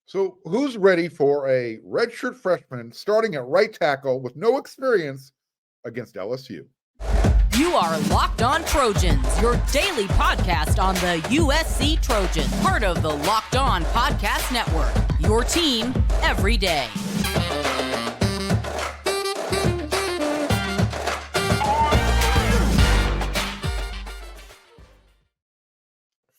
So, who's ready for a redshirt freshman starting at right tackle with no experience against LSU? You are Locked On Trojans, your daily podcast on the USC Trojans, part of the Locked On Podcast Network, your team every day.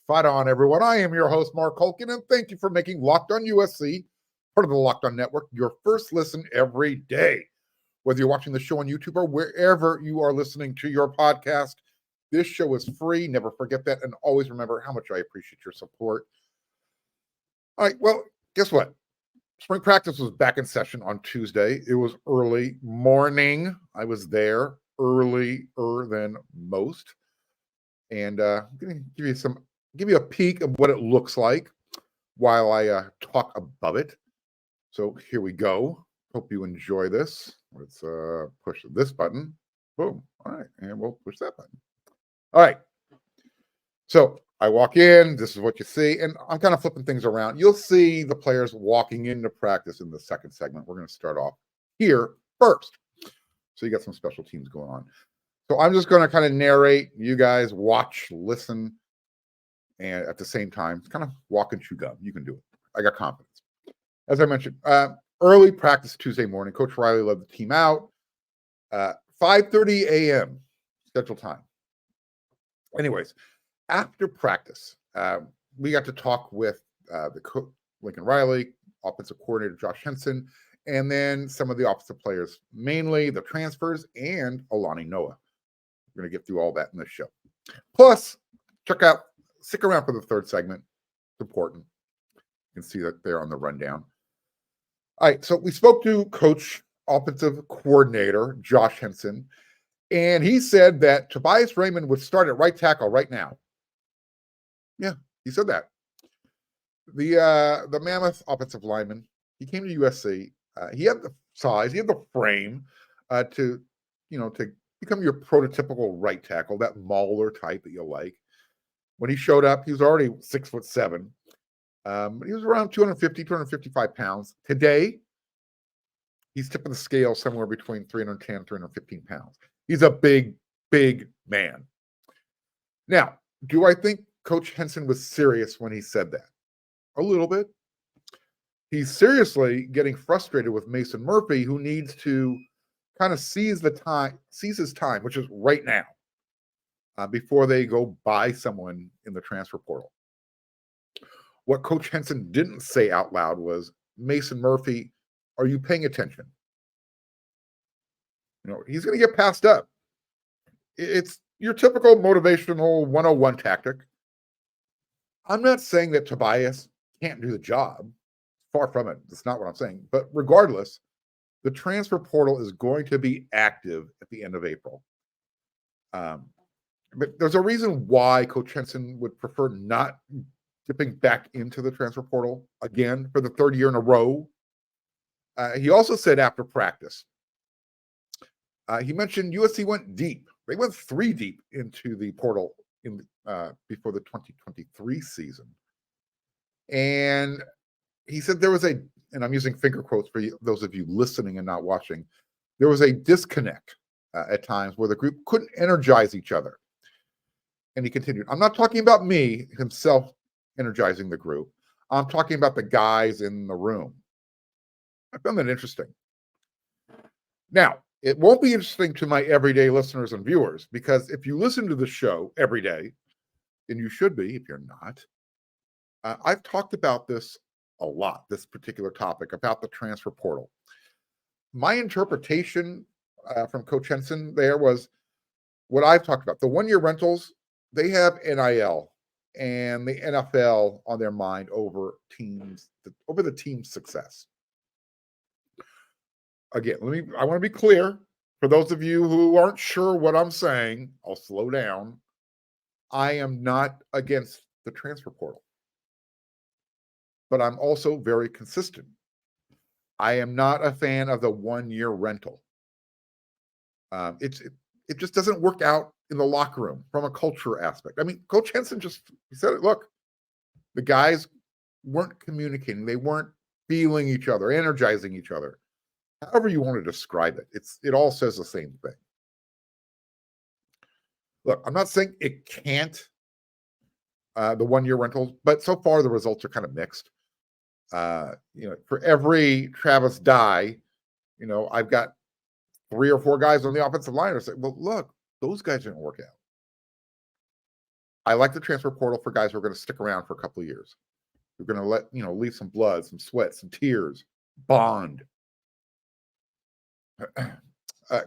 Fight on, everyone. I am your host, Mark Holkin, and thank you for making Locked On USC, part of the Locked On Network, your first listen every day. Whether you're watching the show on YouTube or wherever you are listening to your podcast, this show is free. Never forget that. And always remember how much I appreciate your support. All right. Well, guess what? Spring practice was back in session on Tuesday. It was early morning. I was there earlier than most. And I'm going to give you a peek of what it looks like while I talk about it. So here we go. Hope you enjoy this. Let's push this button. Boom. All right. And we'll push that button. All right. So I walk in. This is what you see. And I'm kind of flipping things around. You'll see the players walking into practice in the second segment. We're going to start off here first. So you got some special teams going on. So I'm just going to kind of narrate. You guys watch, listen, and at the same time, kind of walk and chew gum. You can do it. I got confidence. As I mentioned, early practice Tuesday morning. Coach Riley led the team out. 5:30 a.m. scheduled time. Anyways, after practice, we got to talk with the coach, Lincoln Riley, offensive coordinator Josh Henson, and then some of the offensive players, mainly the transfers and Alani Noa. We're going to get through all that in this show. Plus, stick around for the third segment. It's important. You can see that there on the rundown. All right, so we spoke to Coach Offensive Coordinator Josh Henson, and he said that Tobias Raymond would start at right tackle right now. Yeah, he said that. The mammoth offensive lineman, he came to USC. He had the size, he had the frame to become your prototypical right tackle, that mauler type that you'll like. When he showed up, he was already 6'7". He was around 250, 255 pounds. Today, he's tipping the scale somewhere between 310, 315 pounds. He's a big, big man. Now, do I think Coach Henson was serious when he said that? A little bit. He's seriously getting frustrated with Mason Murphy, who needs to kind of seize his time, which is right now, before they go buy someone in the transfer portal. What Coach Henson didn't say out loud was, Mason Murphy, are you paying attention? He's going to get passed up. It's your typical motivational 101 tactic. I'm not saying that Tobias can't do the job. Far from it. That's not what I'm saying. But regardless, the transfer portal is going to be active at the end of April. But there's a reason why Coach Henson would prefer not dipping back into the transfer portal again for the third year in a row. He also said after practice, he mentioned USC went deep. They went 3 deep into the portal before the 2023 season. And he said there was and I'm using finger quotes for those of you listening and not watching, there was a disconnect at times where the group couldn't energize each other. And he continued, I'm not talking about me, himself, energizing the group. I'm talking about the guys in the room. I found that interesting. Now, it won't be interesting to my everyday listeners and viewers, because if you listen to the show every day, and you should be if you're not, I've talked about this a lot, this particular topic about the transfer portal. My interpretation from Coach Henson there was what I've talked about. The one-year rentals, they have NIL and the NFL on their mind over the team's success. Again, I want to be clear. For those of you who aren't sure what I'm saying, I'll slow down. I am not against the transfer portal, but I'm also very consistent. I am not a fan of the one-year rental. It just doesn't work out in the locker room from a culture aspect. I mean, Coach Henson he said it, look, the guys weren't communicating. They weren't feeling each other, energizing each other. However you want to describe it, it all says the same thing. Look, I'm not saying it can't, the 1-year rentals, but so far the results are kind of mixed. For every Travis Dye, I've got 3 or 4 guys on the offensive line who say, well, look, those guys didn't work out. I like the transfer portal for guys who are going to stick around for a couple of years. We're going to leave some blood, some sweat, some tears, bond.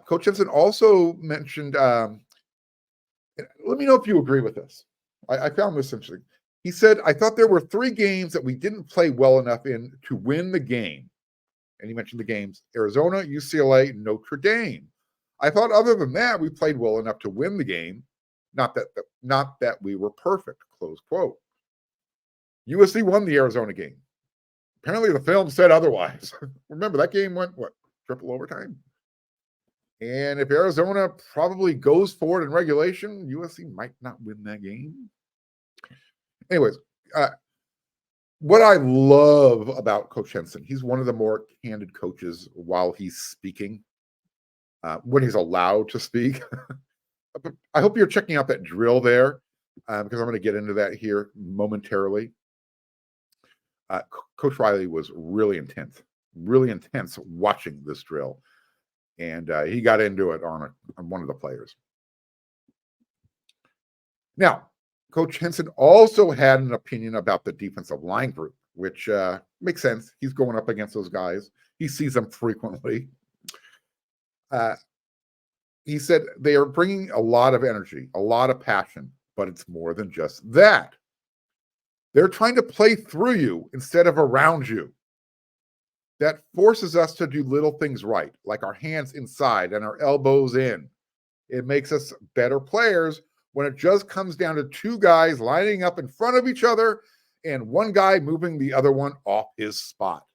Coach Henson also mentioned, let me know if you agree with this. I found this interesting. He said, I thought there were 3 games that we didn't play well enough in to win the game. And he mentioned the games, Arizona, UCLA, Notre Dame. I thought other than that, we played well enough to win the game. Not that we were perfect, close quote. USC won the Arizona game. Apparently the film said otherwise. Remember, that game went, triple overtime? And if Arizona probably goes for it in regulation, USC might not win that game. Anyways, what I love about Coach Henson, he's one of the more candid coaches while he's speaking, when he's allowed to speak. I hope you're checking out that drill there, because I'm going to get into that here momentarily. Coach Riley was really intense watching this drill. And he got into it on one of the players. Now, Coach Henson also had an opinion about the defensive line group, which makes sense. He's going up against those guys. He sees them frequently. He said they are bringing a lot of energy, a lot of passion, but it's more than just that. They're trying to play through you instead of around you. That forces us to do little things right, like our hands inside and our elbows in. It makes us better players when it just comes down to 2 guys lining up in front of each other and 1 guy moving the other one off his spot.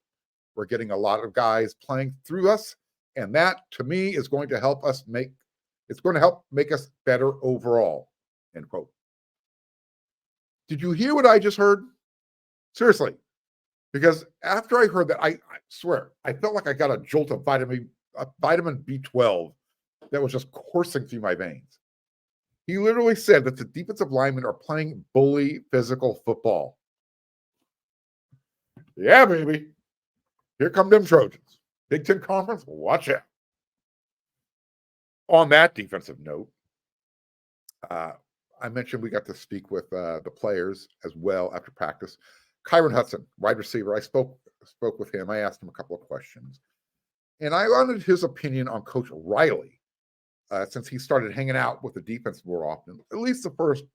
We're getting a lot of guys playing through us, and that, to me, is going to help make us better overall, end quote. Did you hear what I just heard? Seriously. Because after I heard that, I swear, I felt like I got a jolt of vitamin B12 that was just coursing through my veins. He literally said that the defensive linemen are playing bully physical football. Yeah, baby. Here come them Trojans. Big Ten Conference, watch out. On that defensive note, I mentioned we got to speak with the players as well after practice. Kyron Hudson, wide receiver. I spoke with him. I asked him a couple of questions. And I wanted his opinion on Coach Riley, since he started hanging out with the defense more often, at least the first,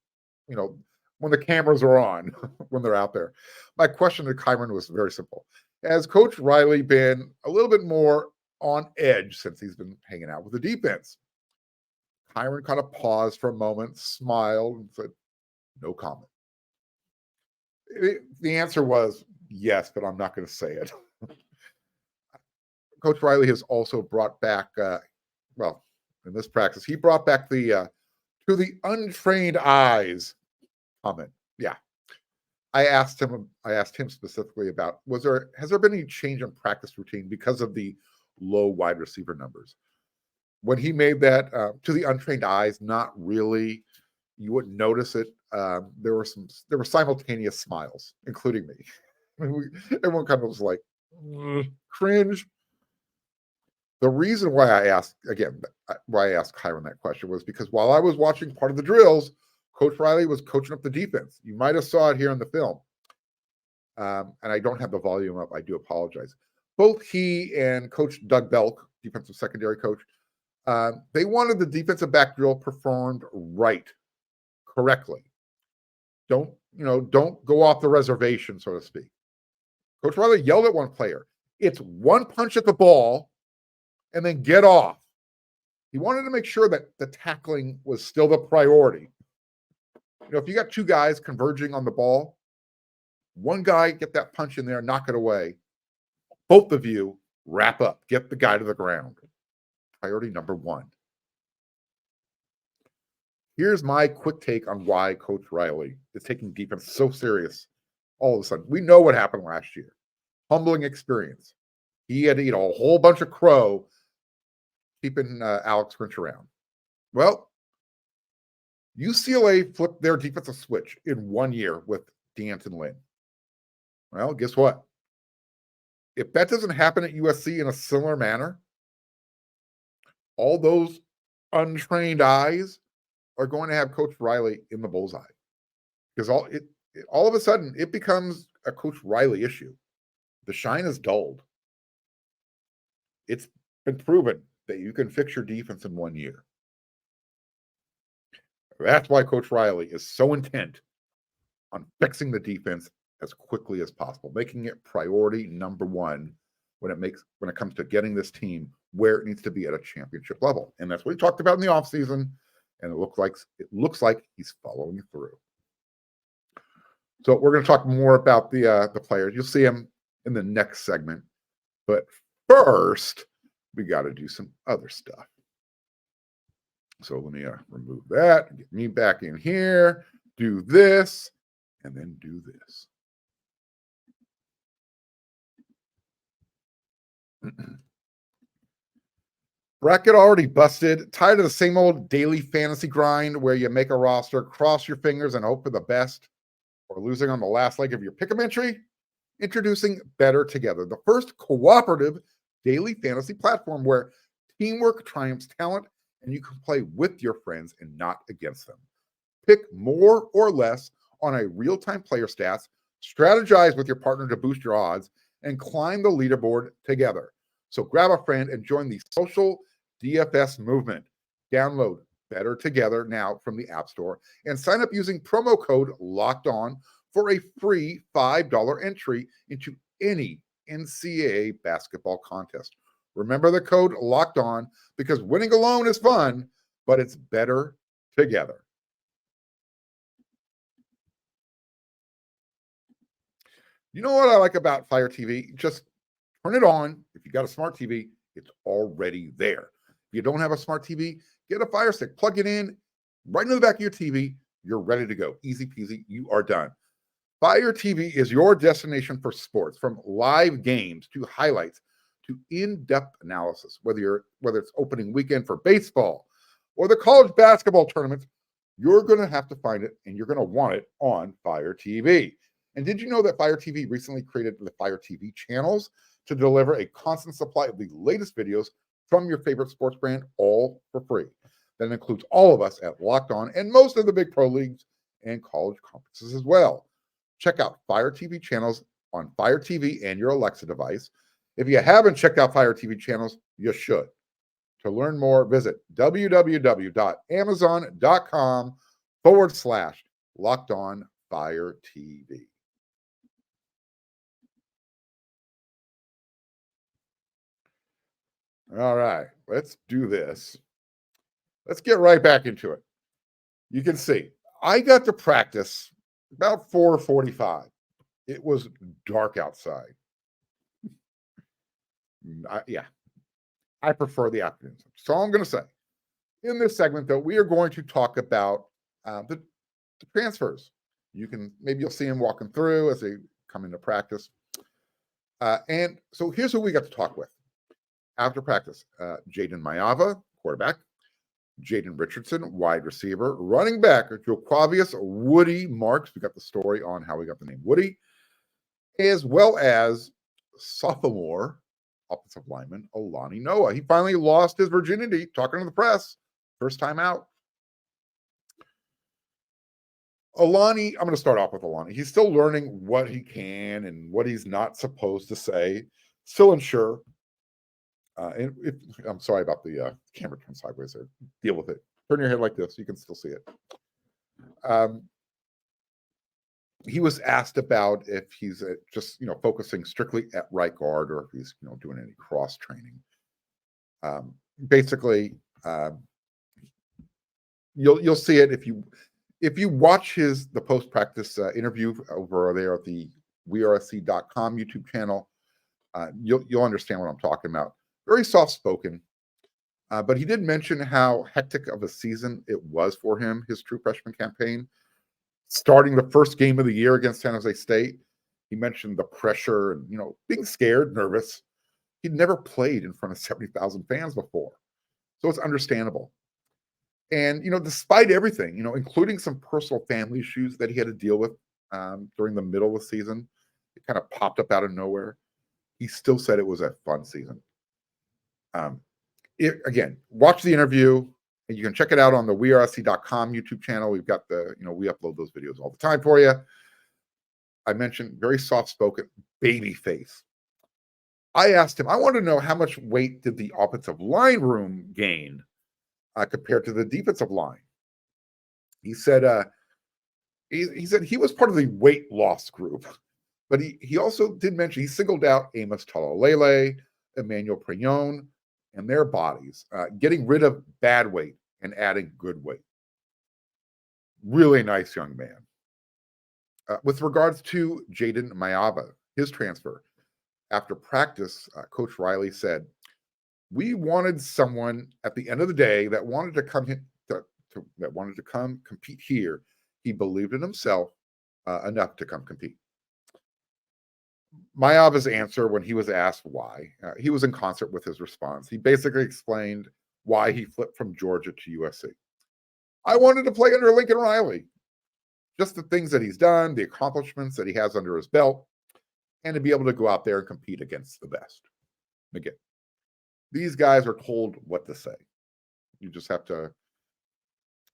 when the cameras are on, when they're out there. My question to Kyron was very simple. Has Coach Riley been a little bit more on edge since he's been hanging out with the defense? Kyron kind of paused for a moment, smiled, and said, no comment. The answer was yes, but I'm not going to say it. Coach Riley has also brought back, in this practice, he brought back the to the untrained eyes comment. Yeah. I asked him specifically about, has there been any change in practice routine because of the low wide receiver numbers? When he made that to the untrained eyes, not really. You wouldn't notice it. There were simultaneous smiles, including me. Everyone kind of was like, cringe. The reason why I asked Kyron that question was because while I was watching part of the drills, Coach Riley was coaching up the defense. You might have saw it here in the film. And I don't have the volume up. I do apologize. Both he and Coach Doug Belk, defensive secondary coach, they wanted the defensive back drill performed correctly. Don't go off the reservation, so to speak. Coach Riley yelled at one player, it's one punch at the ball and then get off. He wanted to make sure that the tackling was still the priority. If you got 2 guys converging on the ball, one guy get that punch in there, knock it away. Both of you wrap up, get the guy to the ground. Priority number 1. Here's my quick take on why Coach Riley is taking defense so serious all of a sudden. We know what happened last year. humbling experience. He had to eat a whole bunch of crow keeping Alex Grinch around. Well, UCLA flipped their defensive switch in 1 year with Antonlynn. Well, guess what? If that doesn't happen at USC in a similar manner, all those untrained eyes are going to have Coach Riley in the bullseye. Because all of a sudden, it becomes a Coach Riley issue. The shine is dulled. It's been proven that you can fix your defense in 1 year. That's why Coach Riley is so intent on fixing the defense as quickly as possible, making it priority number one when it comes to getting this team where it needs to be at a championship level. And that's what he talked about in the offseason, and it looks like he's following through. So we're going to talk more about the players. You'll see him in the next segment. But first, we got to do some other stuff. So let me remove that, get me back in here, do this, and then do this. Bracket already busted. Tired of the same old daily fantasy grind where you make a roster, cross your fingers, and hope for the best, or losing on the last leg of your pick'em entry? Introducing Better Together, the first cooperative daily fantasy platform where teamwork triumphs talent and you can play with your friends and not against them. Pick more or less on a real-time player stats, strategize with your partner to boost your odds, and climb the leaderboard together. So grab a friend and join the social DFS movement. Download Better Together now from the App Store and sign up using promo code LOCKEDON for a free $5 entry into any NCAA basketball contest. Remember the code LOCKEDON because winning alone is fun, but it's better together. You know what I like about Fire TV? Just turn it on. If you got a smart TV, it's already there. If you don't have a smart TV, get a Fire Stick, plug it in right into the back of your TV. You're ready to go. Easy peasy. You are done. Fire TV is your destination for sports, from live games to highlights to in-depth analysis. Whether it's opening weekend for baseball or the college basketball tournament, you're going to have to find it, and you're going to want it on Fire TV. And did you know that Fire TV recently created the Fire TV channels to deliver a constant supply of the latest videos from your favorite sports brand, all for free? That includes all of us at Locked On and most of the big pro leagues and college conferences as well. Check out Fire TV channels on Fire TV and your Alexa device. If you haven't checked out Fire TV channels, you should. To learn more, visit www.amazon.com/LockedOnFireTV. All right, let's do this. Let's get right back into it. You can see I got to practice about 4:45. It was dark outside. I prefer the afternoons. So I'm going to say, in this segment, though, we are going to talk about the transfers. Maybe you'll see them walking through as they come into practice. And so here's who we got to talk with after practice: Jaden Mayava, quarterback; Jaden Richardson, wide receiver; running back Joquavius Woody Marks. We got the story on how we got the name Woody, as well as sophomore offensive lineman Alani Noa. He finally lost his virginity, talking to the press, first time out. Alani, I'm going to start off with Alani. He's still learning what he can and what he's not supposed to say. Still unsure. I'm sorry about the camera turn sideways there. Deal with it. Turn your head like this. You can still see it. He was asked about if he's just focusing strictly at right guard, or if he's doing any cross training. Basically, you'll see it if you watch the post practice interview over there at the WeAreSC.com YouTube channel. You'll understand what I'm talking about. Very soft spoken, but he did mention how hectic of a season it was for him, his true freshman campaign. Starting the first game of the year against San Jose State, He mentioned the pressure and, being scared, nervous. He'd never played in front of 70,000 fans before. So it's understandable. And, despite everything, including some personal family issues that he had to deal with during the middle of the season, it kind of popped up out of nowhere. He still said it was a fun season. Again, watch the interview. And you can check it out on the wearesc.com YouTube channel. We've got we upload those videos all the time for you. I mentioned very soft-spoken, baby face. I asked him, I want to know how much weight did the offensive line room gain compared to the defensive line. He said he said he was part of the weight loss group, but he also did mention he singled out Amos Talalele, Emmanuel Prignon, and their bodies, getting rid of bad weight and adding good weight. Really nice young man. With regards to Jaden Mayava, his transfer, after practice, Coach Riley said, "We wanted someone at the end of the day that wanted to come compete here. He believed in himself enough to come compete." Mayava's answer when he was asked why, he was in concert with his response. He basically explained why he flipped from Georgia to USC. "I wanted to play under Lincoln Riley. Just the things that he's done, the accomplishments that he has under his belt, and to be able to go out there and compete against the best." Again, these guys are told what to say. You just have to,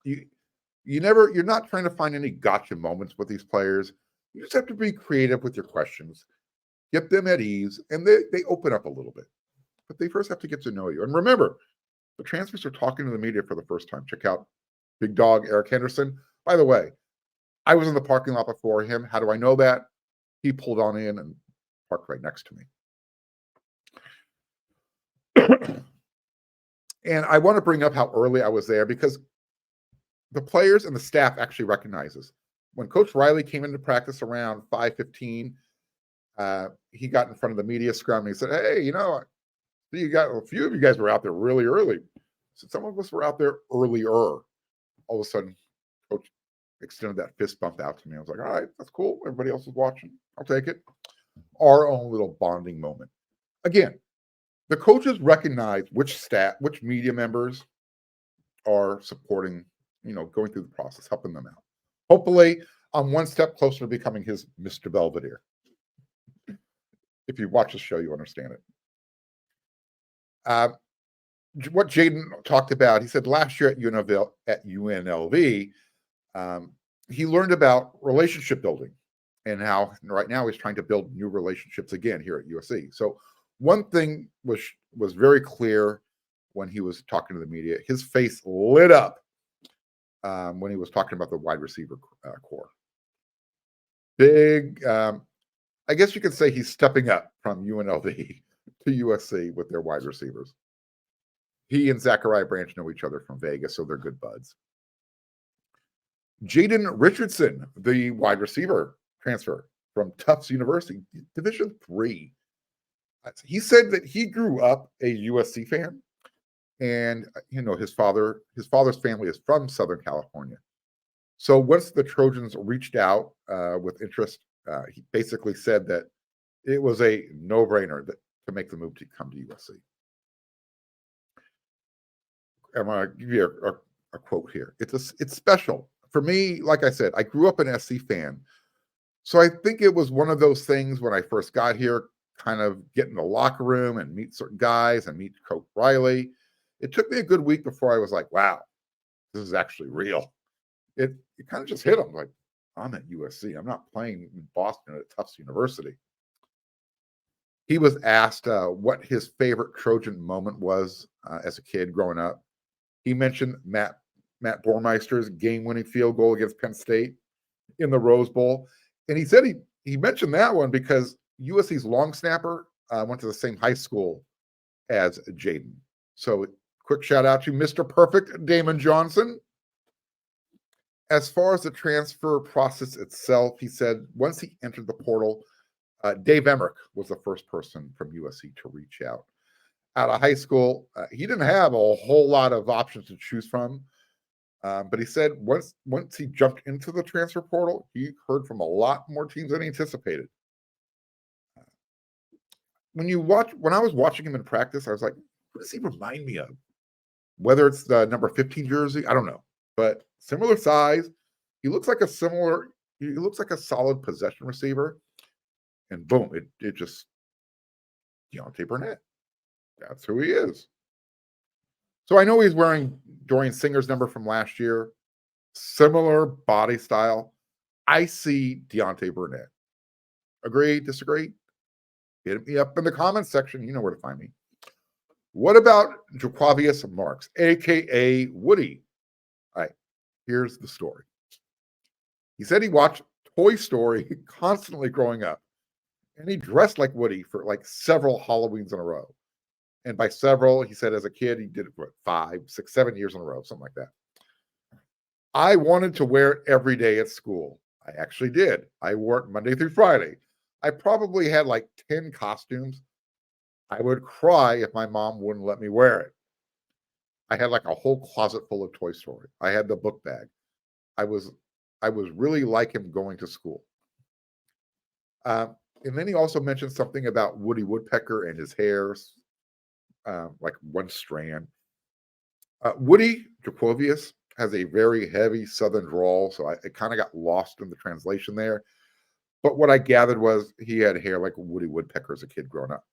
you're not trying to find any gotcha moments with these players. You just have to be creative with your questions, get them at ease, and they open up a little bit. But they first have to get to know you. And remember, the transfers are talking to the media for the first time. Check out Big Dog Eric Henderson. By the way, I was in the parking lot before him. How do I know that? He pulled on in and parked right next to me. And I want to bring up how early I was there because the players and the staff actually recognizes. When Coach Riley came into practice around 5:15, he got in front of the media scrum and he said, "Hey, you got a few of you guys were out there really early." So some of us were out there earlier. All of a sudden, Coach extended that fist bump out to me. I was like, "All right, that's cool. Everybody else is watching. I'll take it." Our own little bonding moment. Again, the coaches recognize which media members are supporting, going through the process, helping them out. Hopefully, I'm one step closer to becoming his Mr. Belvedere. If you watch the show, you understand it. What Jaden talked about, he said last year at UNLV, he learned about relationship building and how right now he's trying to build new relationships again here at USC. So one thing was very clear when he was talking to the media. His face lit up when he was talking about the wide receiver core. Big, I guess you could say he's stepping up from UNLV to USC with their wide receivers. He and Zachariah Branch know each other from Vegas, so they're good buds. Jaden Richardson, the wide receiver transfer from Tufts University, Division III. He said that he grew up a USC fan, and his father's family is from Southern California. So once the Trojans reached out with interest, he basically said that it was a no-brainer to make the move to come to USC. I'm going to give you a quote here. It's special. For me, like I said, I grew up an SC fan. So I think it was one of those things when I first got here, kind of get in the locker room and meet certain guys and meet Coach Riley. It took me a good week before I was like, wow, this is actually real. It kind of just hit him like, I'm at USC. I'm not playing in Boston at Tufts University. He was asked what his favorite Trojan moment was as a kid growing up. He mentioned Matt Bormeister's game-winning field goal against Penn State in the Rose Bowl. And he said he mentioned that one because USC's long snapper went to the same high school as Jaden. So quick shout out to Mr. Perfect, Damon Johnson. As far as the transfer process itself, he said once he entered the portal, Dave Emmerich was the first person from USC to reach out. Out of high school, he didn't have a whole lot of options to choose from. But he said once he jumped into the transfer portal, he heard from a lot more teams than he anticipated. when I was watching him in practice, I was like, what does he remind me of? Whether it's the number 15 jersey, I don't know, but similar size. He looks like he looks like a solid possession receiver. And boom, it just Deontay Burnett. That's who he is. So I know he's wearing Dorian Singer's number from last year. Similar body style. I see Deontay Burnett. Agree? Disagree? Hit me up in the comments section. You know where to find me. What about Jaquavius Marks, a.k.a. Woody? All right, here's the story. He said he watched Toy Story constantly growing up, and he dressed like Woody for like several Halloweens in a row. And by several, he said as a kid, he did it for 5, 6, 7 years in a row, something like that. I wanted to wear it every day at school. I actually did. I wore it Monday through Friday. I probably had like 10 costumes. I would cry if my mom wouldn't let me wear it. I had like a whole closet full of Toy Story. I had the book bag. I was really like him going to school. And then he also mentioned something about Woody Woodpecker and his hair, like one strand. Woody Jacovius has a very heavy Southern drawl, so it kind of got lost in the translation there. But what I gathered was he had hair like Woody Woodpecker as a kid growing up.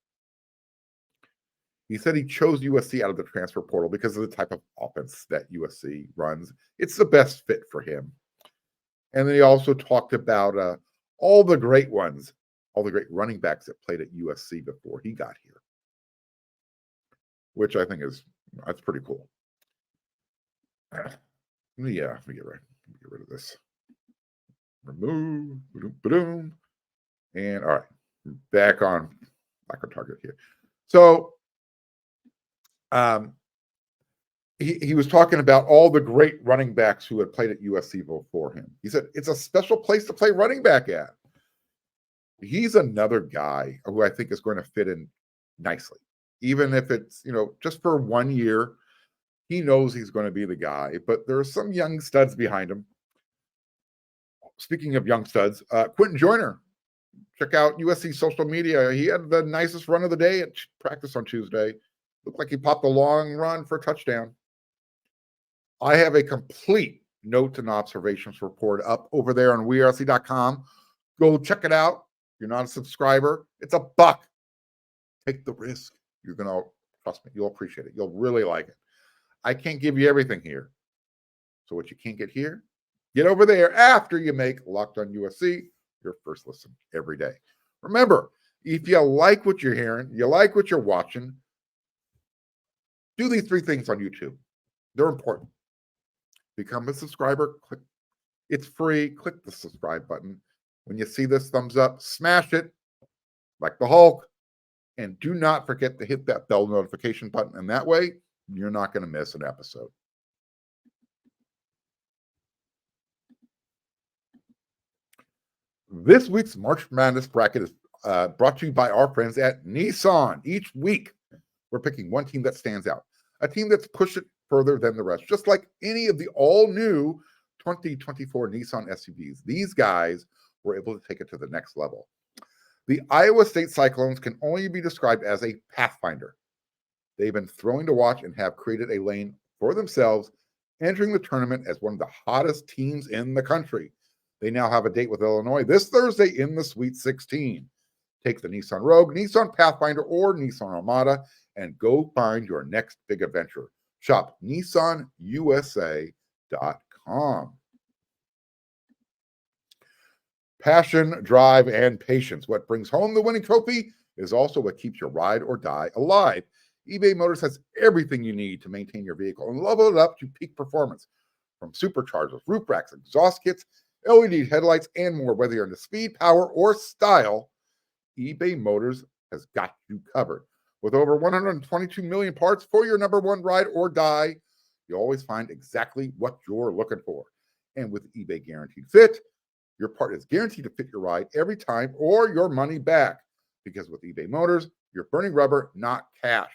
He said he chose USC out of the transfer portal because of the type of offense that USC runs. It's the best fit for him. And then he also talked about all the great ones, all the great running backs that played at USC before he got here, which I think that's pretty cool. Let me get rid of this. Remove, and all right, back on target here. So, he was talking about all the great running backs who had played at USC before him. He said it's a special place to play running back at. He's another guy who I think is going to fit in nicely, even if it's just for 1 year. He knows he's going to be the guy, but there are some young studs behind him. Speaking of young studs, Quentin Joyner. Check out USC social media. He had the nicest run of the day at practice on Tuesday. Looked like he popped a long run for a touchdown. I have a complete notes and observations report up over there on wearc.com. Go check it out. If you're not a subscriber, it's $1. Take the risk. You're going to, trust me, you'll appreciate it. You'll really like it. I can't give you everything here. So what you can't get here, get over there after you make Locked on USC your first listen every day. Remember, if you like what you're hearing, you like what you're watching, do these 3 things on YouTube. They're important. Become a subscriber. Click. It's free. Click the subscribe button. When you see this thumbs up, smash it like the Hulk. And do not forget to hit that bell notification button. And that way, you're not going to miss an episode. This week's March Madness bracket is brought to you by our friends at Nissan. Each week, we're picking one team that stands out, a team that's pushed it further than the rest, just like any of the all-new 2024 Nissan SUVs. These guys were able to take it to the next level. The Iowa State Cyclones can only be described as a pathfinder. They've been thrilling to watch and have created a lane for themselves, entering the tournament as one of the hottest teams in the country. They now have a date with Illinois this Thursday in the Sweet 16. Take the Nissan Rogue, Nissan Pathfinder, or Nissan Armada and go find your next big adventure. Shop NissanUSA.com. Passion, drive, and patience. What brings home the winning trophy is also what keeps your ride or die alive. eBay Motors has everything you need to maintain your vehicle and level it up to peak performance. From superchargers, roof racks, exhaust kits, LED headlights, and more. Whether you're into speed, power, or style, eBay Motors has got you covered. With over 122 million parts for your number one ride or die, you always find exactly what you're looking for. And with eBay Guaranteed Fit, your part is guaranteed to fit your ride every time or your money back. Because with eBay Motors, you're burning rubber, not cash.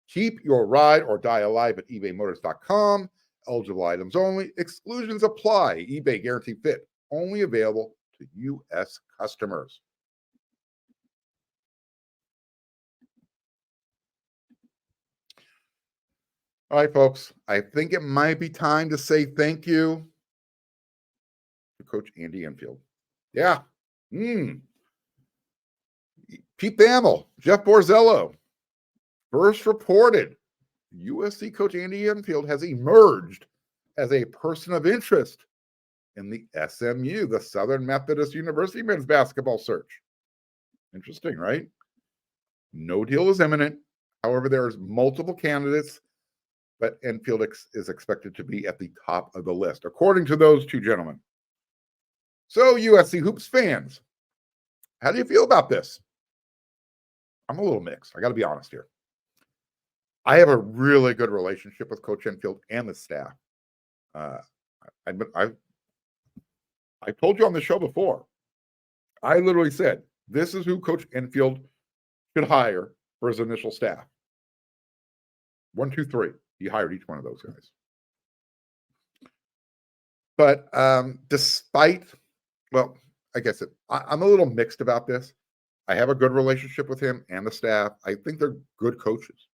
Keep your ride or die alive at ebaymotors.com. Eligible items only. Exclusions apply. eBay Guaranteed Fit. Only available to U.S. customers. All right, folks. I think it might be time to say thank you to Coach Andy Enfield. Yeah. Pete Thamel, Jeff Borzello. First reported, USC Coach Andy Enfield has emerged as a person of interest in the SMU, the Southern Methodist University men's basketball search. Interesting, right? No deal is imminent. However, there's multiple candidates, but Enfield is expected to be at the top of the list, according to those two gentlemen. So, USC Hoops fans, how do you feel about this? I'm a little mixed. I got to be honest here. I have a really good relationship with Coach Enfield and the staff. I've told you on the show before. I literally said, this is who Coach Enfield should hire for his initial staff. 1, 2, 3. He hired each one of those guys. But despite, well, I guess I'm a little mixed about this. I have a good relationship with him and the staff. I think they're good coaches.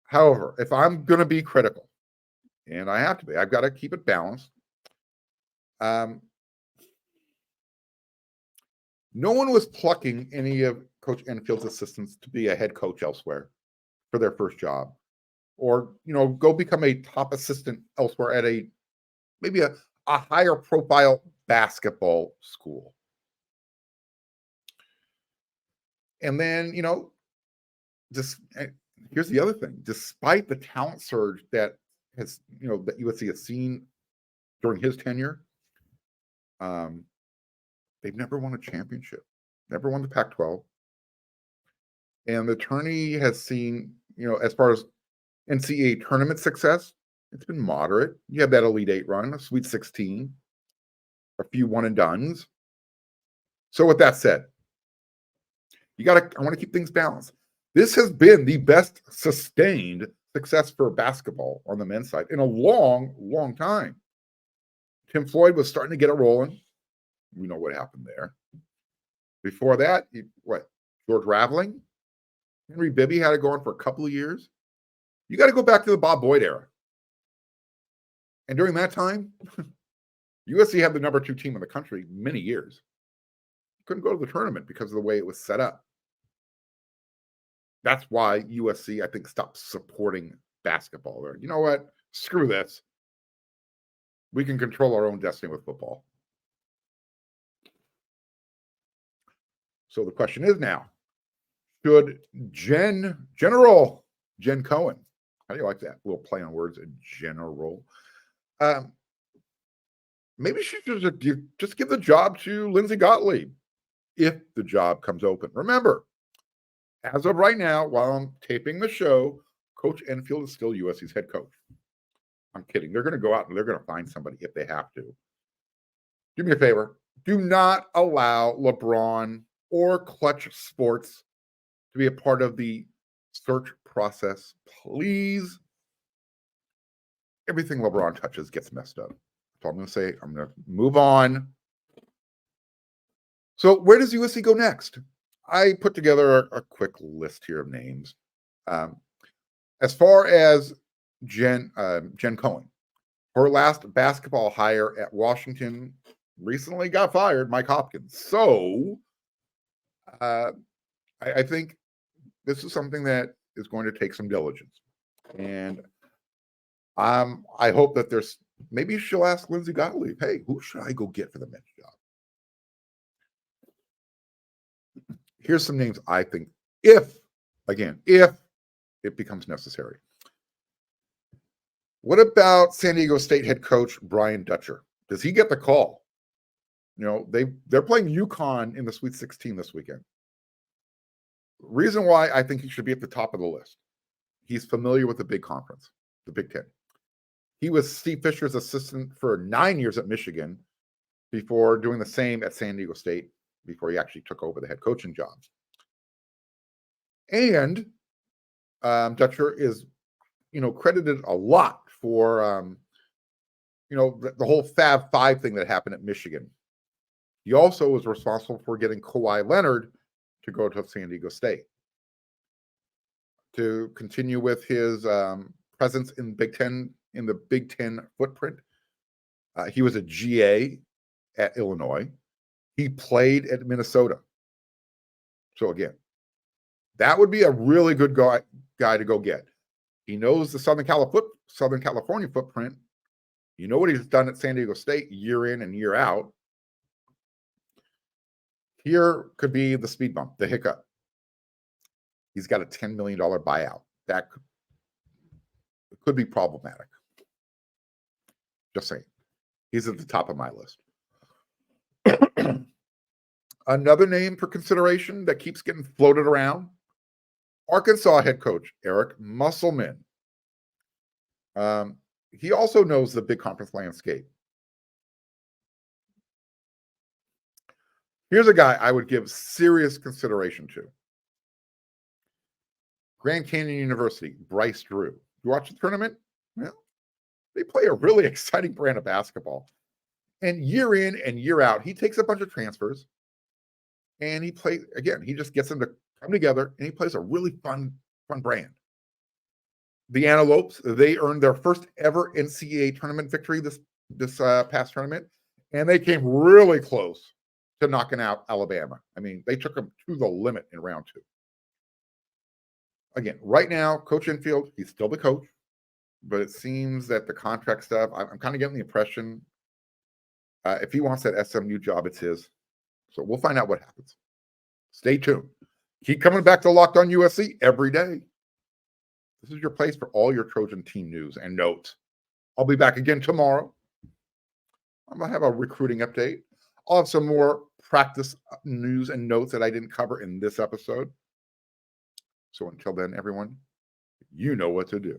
However, if I'm going to be critical, and I have to be, I've got to keep it balanced. No one was plucking any of Coach Enfield's assistants to be a head coach elsewhere for their first job, or go become a top assistant elsewhere at maybe a higher profile basketball school. And then just here's the other thing: despite the talent surge that has that USC has seen during his tenure, they've never won a championship, never won the Pac-12. And the tourney has seen, as far as NCAA tournament success, it's been moderate. You have that Elite Eight run, a Sweet 16, a few one and dones. So with that said, I want to keep things balanced. This has been the best sustained success for basketball on the men's side in a long, long time. Tim Floyd was starting to get it rolling. We know what happened there. Before that, George Raveling, Henry Bibby had it going for a couple of years. You got to go back to the Bob Boyd era. And during that time, USC had the number 2 team in the country many years. Couldn't go to the tournament because of the way it was set up. That's why USC, I think, stopped supporting basketball. They're, you know what? Screw this. We can control our own destiny with football. So the question is now, should General Jen Cohen, how do you like that? A little play on words, general. Maybe she should just give the job to Lindsey Gottlieb if the job comes open. Remember, as of right now, while I'm taping the show, Coach Enfield is still USC's head coach. I'm kidding. They're going to go out and they're going to find somebody if they have to. Do me a favor. Do not allow LeBron or Clutch Sports to be a part of the search process, please. Everything LeBron touches gets messed up. That's all I'm going to say. I'm going to move on. So where does USC go next? I put together a quick list here of names. As far as Jen Cohen, her last basketball hire at Washington recently got fired, Mike Hopkins. So I think this is something that is going to take some diligence. And I hope that maybe she'll ask Lindsey Gottlieb, hey, who should I go get for the men's job? Here's some names I think, if it becomes necessary. What about San Diego State head coach Brian Dutcher? Does he get the call? They're playing UConn in the Sweet 16 this weekend. Reason why I think he should be at the top of the list. He's familiar with the big conference, the Big Ten. He was Steve Fisher's assistant for 9 years at Michigan before doing the same at San Diego State before he actually took over the head coaching jobs. And Dutcher is, credited a lot for, the whole Fab Five thing that happened at Michigan. He also was responsible for getting Kawhi Leonard to go to San Diego State. to continue with his presence in the Big Ten footprint. He was a GA at Illinois. He played at Minnesota. So again, that would be a really good guy to go get. He knows the Southern California footprint. You know what he's done at San Diego State year in and year out. Here could be the speed bump, the hiccup. He's got a $10 million buyout. That could be problematic. Just saying. He's at the top of my list. Another name for consideration that keeps getting floated around, Arkansas head coach Eric Musselman. He also knows the big conference landscape. Here's a guy I would give serious consideration to. Grand Canyon University, Bryce Drew. You watch the tournament? Well, they play a really exciting brand of basketball. And year in and year out, he takes a bunch of transfers and he plays, again, he just gets them to come together and he plays a really fun brand. The Antelopes, they earned their first ever NCAA tournament victory this past tournament, and they came really close to knocking out Alabama. I mean, they took them to the limit in round 2. Again, right now, Coach Enfield, he's still the coach, but it seems that the contract stuff, I'm kind of getting the impression if he wants that SMU job, it's his. So we'll find out what happens. Stay tuned. Keep coming back to Locked On USC every day. This is your place for all your Trojan team news and notes. I'll be back again tomorrow. I'm going to have a recruiting update. I'll have some more practice news and notes that I didn't cover in this episode. So until then, everyone, you know what to do.